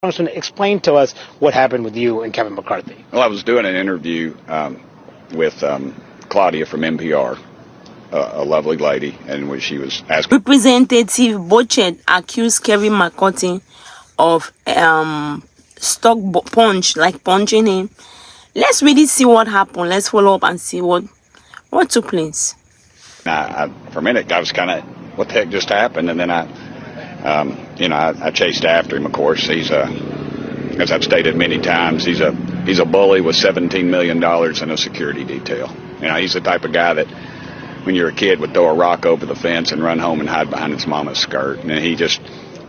Congressman, explain to us what happened with you and Kevin McCarthy. Well, I was doing an interview with Claudia from NPR, a lovely lady, and when she was asking... Representative Burchett accused Kevin McCarthy of stock punch, like punching him. Let's really see what happened. Let's follow up and see what took place. For a minute, I was kind of, what the heck just happened? And then I chased after him. Of course, he's as I've stated many times, he's a bully with $17 million in a security detail. He's the type of guy that, when you're a kid, would throw a rock over the fence and run home and hide behind his mama's skirt. And he just,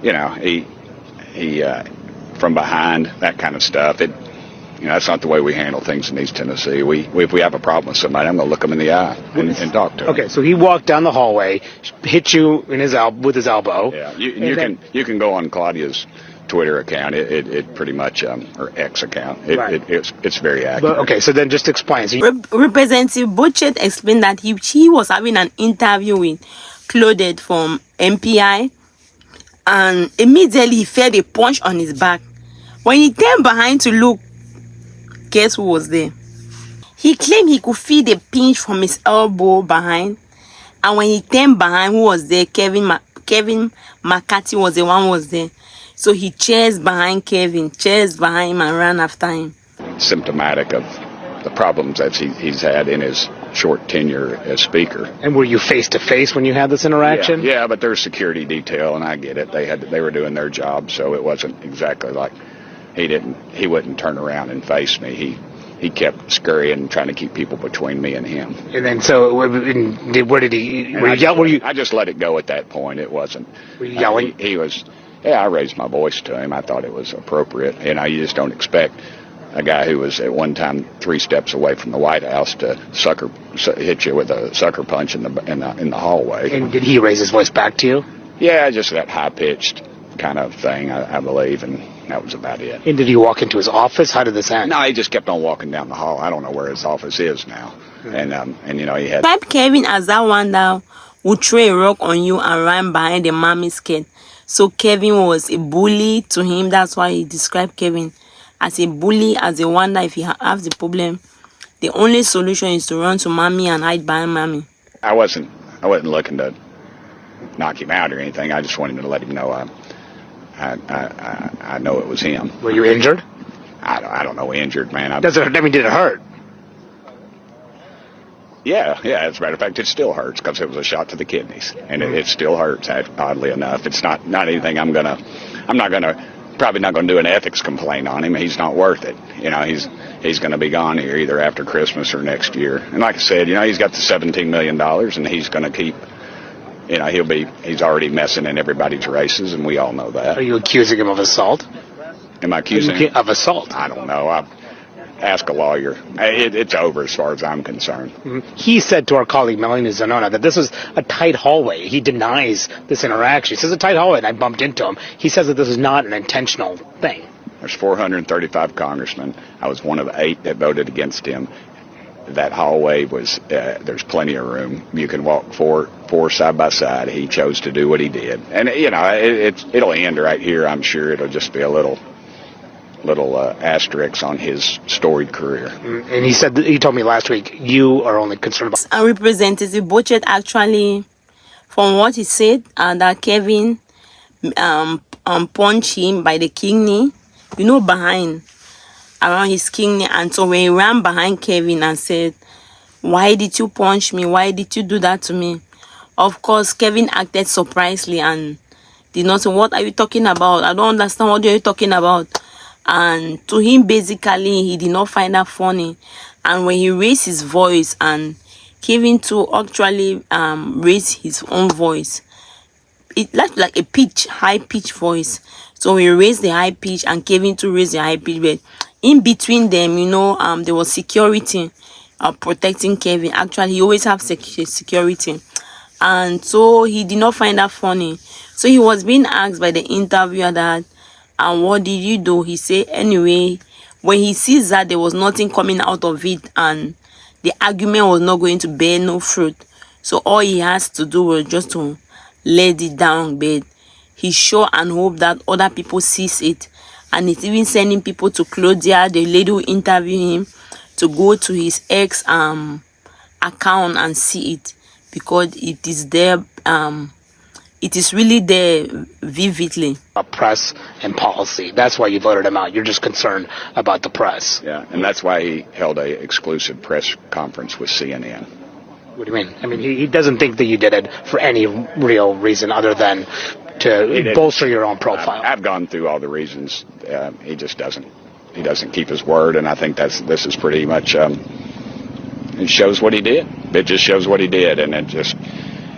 he from behind, that kind of stuff. That's not the way we handle things in East Tennessee. If we have a problem with somebody, I'm going to look them in the eye and talk to them. Okay, so he walked down the hallway, hit you in with his elbow. Yeah, you can go on Claudia's Twitter account. It pretty much, or X account. It's very accurate. Okay, so then just explain. So Representative Burchett explained that he was having an interview with Claudette from MPI, and immediately he felt a punch on his back. When he turned behind to look, guess who was there? He claimed he could feel the pinch from his elbow behind, and when he turned behind, who was there? Kevin McCarthy was the one who was there. So he chased behind Kevin, chased behind him, and ran after him. Symptomatic of the problems that he's had in his short tenure as Speaker. And were you face to face when you had this interaction? Yeah, but there's security detail, and I get it. They were doing their job, so it wasn't exactly like he wouldn't turn around and face me. He kept scurrying, trying to keep people between me and him. And then, so where did he? I just let it go at that point. It wasn't. Were you yelling? He was. Yeah, I raised my voice to him. I thought it was appropriate. You just don't expect a guy who was at one time 3 steps away from the White House to hit you with a sucker punch in the hallway. And did he raise his voice back to you? Yeah, just that high pitched kind of thing, I believe, and that was about it. And did he walk into his office? How did this end? No, he just kept on walking down the hall. I don't know where his office is now. And he had... Type Kevin as that one that would throw a rock on you and run behind the mommy's kid. So Kevin was a bully to him. That's why he described Kevin as a bully, as a one that if he has the problem, the only solution is to run to mommy and hide behind mommy. I wasn't looking to knock him out or anything. I just wanted to let him know I know it was him. Were you injured? I don't know, injured, man. Did it hurt? Yeah. As a matter of fact, it still hurts because it was a shot to the kidneys, and it still hurts. Oddly enough, it's not anything probably not gonna do an ethics complaint on him. He's not worth it. He's gonna be gone here either after Christmas or next year. And like I said, he's got the $17 million, and he's gonna keep. He's already messing in everybody's races, and we all know that. Are you accusing him of assault? Am I accusing him of assault? I don't know. Ask a lawyer. It's over as far as I'm concerned. Mm-hmm. He said to our colleague Melanie Zanona that this was a tight hallway. He denies this interaction. He says a tight hallway, and I bumped into him. He says that this is not an intentional thing. There's 435 congressmen. I was one of 8 that voted against him. That hallway was, there's plenty of room. You can walk four side by side. He chose to do what he did. And, it'll end right here, I'm sure. It'll just be a little asterisk on his storied career. And he told me last week, you are only concerned about... Representative Burchett actually, from what he said, that Kevin punched him by the kidney, behind, around his kidney. And so when he ran behind Kevin and said, "Why did you punch me? Why did you do that to me?" Of course, Kevin acted surprisingly and did not say, "What are you talking about? I don't understand what you're talking about." And to him, basically, he did not find that funny. And when he raised his voice, and Kevin too actually raised his own voice, it like a high pitch voice. So he raised the high pitch, and Kevin too raised the high pitch. But in between them, there was security protecting Kevin. Actually, he always have security, and so he did not find that funny. So he was being asked by the interviewer that, "And what did you do?" He said, anyway, when he sees that there was nothing coming out of it and the argument was not going to bear no fruit, so all he has to do was just to let it down. But he sure and hope that other people sees it and he's even sending people to Claudia, the lady who interviewed him, to go to his ex account and see it, because it is there. It is really there vividly. Press and policy. That's why you voted him out. You're just concerned about the press. Yeah, and that's why he held a exclusive press conference with CNN. What do you mean? I mean, he doesn't think that you did it for any real reason other than to bolster your own profile. I've gone through all the reasons. He just doesn't. He doesn't keep his word, and I think this is pretty much. It shows what he did. It just shows what he did, and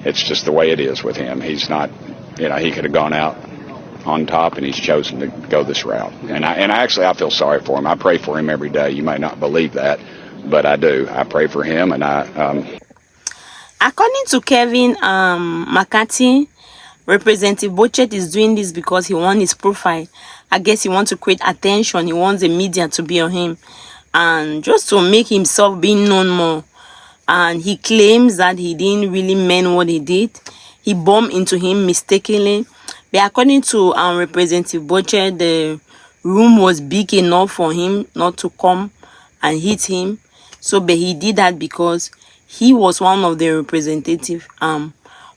it's just the way it is with him. He's not. He could have gone out on top, and he's chosen to go this route. And I feel sorry for him. I pray for him every day. You may not believe that, but I do. I pray for him, and According to Kevin McCarthy, Representative Burchett is doing this because he wants his profile. I guess he wants to create attention. He wants the media to be on him, and just to make himself be known more. And he claims that he didn't really mean what he did. He bumped into him mistakenly. But according to Representative Burchett, the room was big enough for him not to come and hit him. So, but he did that because he was one of the representatives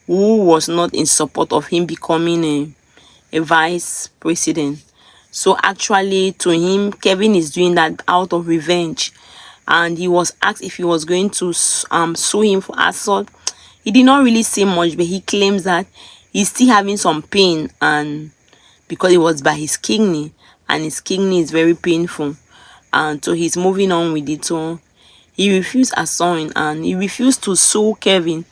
who was not in support of him becoming a vice president. So actually, to him, Kevin is doing that out of revenge. And he was asked if he was going to sue him for assault. He did not really say much, but he claims that he's still having some pain, and because it was by his kidney, and his kidney is very painful, and so he's moving on with it. So he refused assault, and he refused to sue Kevin.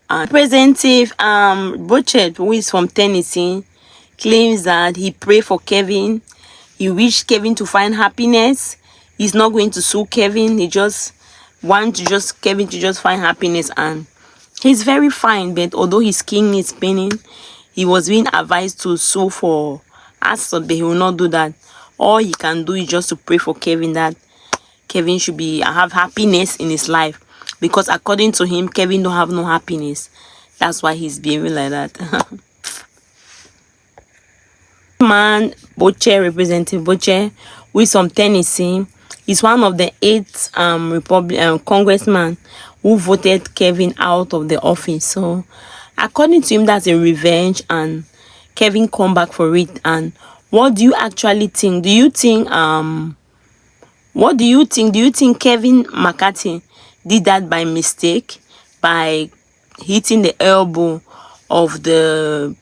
Representative Burchett, who is from Tennessee, claims that he prayed for Kevin. He wished Kevin to find happiness. He's not going to sue Kevin. He just wants Kevin to just find happiness, and he's very fine. But although his kidney is paining, he was being advised to sue for assault, but he will not do that. All he can do is just to pray for Kevin, that Kevin should have happiness in his life, because according to him, Kevin don't have no happiness. That's why he's behaving like that. Burchett, Representative Burchett, who is from Tennessee, is one of the 8 congressmen who voted Kevin out of the office. So according to him, that's a revenge, and Kevin come back for it. And what do you actually think? Do you think what do you think? Do you think Kevin McCarthy did that by mistake, by hitting the elbow of the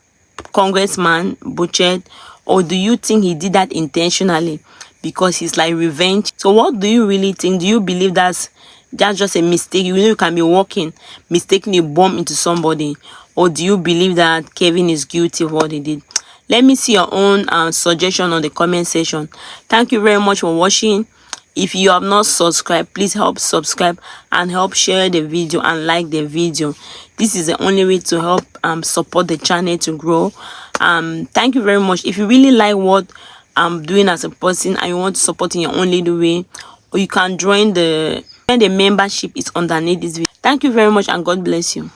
Congressman Burchett, or do you think he did that intentionally because he's like revenge? So what do you really think? Do you believe that's just a mistake? You can be walking, mistakenly bump into somebody, or do you believe that Kevin is guilty of what he did? Let me see your own suggestion on the comment section. Thank you very much for watching. If you have not subscribed, please help subscribe and help share the video and like the video. This is the only way to help support the channel to grow. Thank you very much. If you really like what I'm doing as a person and you want to support in your own little way, or you can join the membership is underneath this video. Thank you very much, and God bless you.